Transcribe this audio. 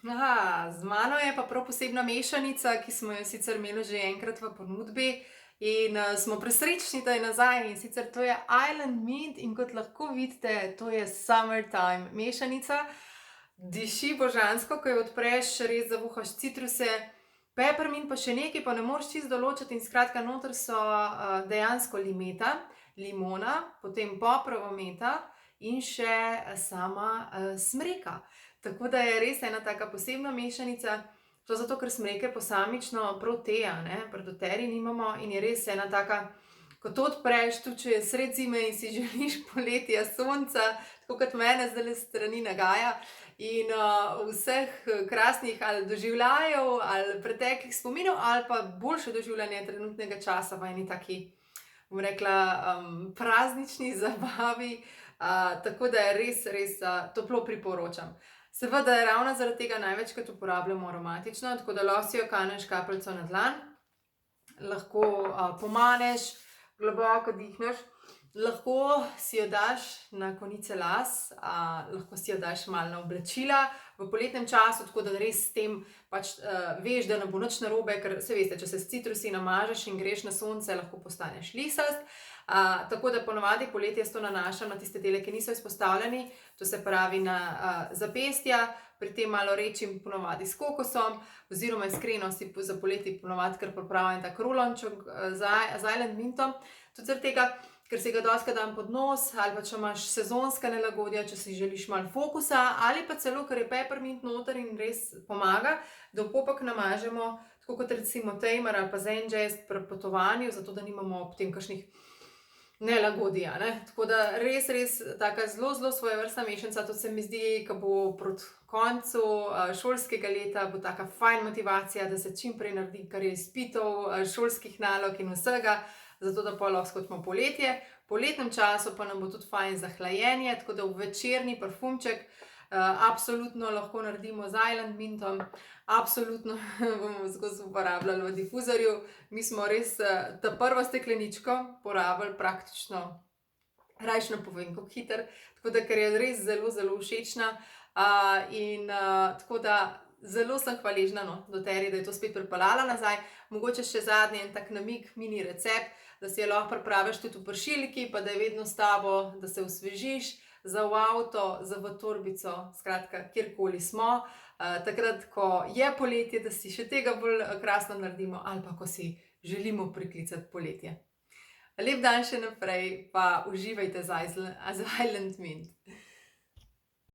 Aha, z mano je pa prav posebna mešanica, ki smo jo sicer imeli že enkrat v ponudbi in smo presrečni, da je nazaj. In sicer to je Island Mint in kot lahko vidite, to je summertime mešanica. Diši božansko, ko jo odpreš, res zavuhaš citruse, peppermint pa še nekaj, pa ne moreš čisto določiti. In skratka, noter so dejansko limeta, limona, potem poprova meta in še sama smreka. Tako da je res ena taka posebna mešanica, to zato, ker smreke posamično prav te, pri doteri nimamo in je res ena taka, ko to odpreš, tudi če je sredi zime in si želiš poletja, sonca, tako kot mene zdajle s strani nagaja, in vseh krasnih ali doživljajev ali preteklih spominov ali pa boljše doživljanje trenutnega časa v eni taki, bom rekla, praznični zabavi, tako da je res toplo priporočam. Seveda je ravno zaradi tega največkrat uporabljamo aromatično, tako da lahko si jo kaneš kapljico na dlan, lahko pomaneš, globoko dihneš, lahko si jo daš na konice las, lahko si jo daš malo na oblačila v poletnem času, tako da res s tem pač veš, da ne bo nič narobe, ker saj veste, če se s citrusi namažeš in greš na sonce, lahko postaneš lisast. Tako da ponavadi poletje se to nanaša na tiste dele, ki niso izpostavljeni, to se pravi na zapestja, pri tem malo redčim ponavadi s kokosom, oziroma iskreno si za poletje ponavadi kar pripravim tak rulonček z Island Mintom, tudi zaradi tega, ker si ga dostikrat dam pod nos, ali pa če imaš sezonska nelagodja, če si želiš malo fokusa, ali pa celo, ker je peppermint noter in res pomaga, da v popek namažemo, tako kot recimo Tejmer ali pa Zen-Jest pri potovanju, zato da nimamo ob tem kakšnih nelagodij, Tako da res taka zelo svojevrstna mešanica, to se mi zdi, ko bo proti koncu šolskega leta, bo taka fajn motivacija, da se čim prej naredi, kar je izpitov, šolskih nalog in vsega, zato da pol lahko skotimo poletje. V poletnem času pa nam bo tudi fajn za hlajenje, tako da v večerni parfumček absolutno lahko naredimo z Island Mintom, absolutno bomo skozi uporabljali v difuzorju. Mi smo res ta prvo stekleničko porabili praktično, rajši ne povem, kako hitro, tako da ker je res zelo všečna. In tako da zelo sem hvaležna doteri, da je to spet pripeljala nazaj. Mogoče še zadnji en tak namig, mini recept, da si jo lahko pripraviš tudi v pršilki, pa da je vedno s tabo, da se osvežiš, za v avto, za v torbico, skratka, kjerkoli smo. Takrat, ko je poletje, da si še tega bolj krasno naredimo, ali pa ko si želimo priklicati poletje. Lep dan še naprej, pa uživajte z Island Mint.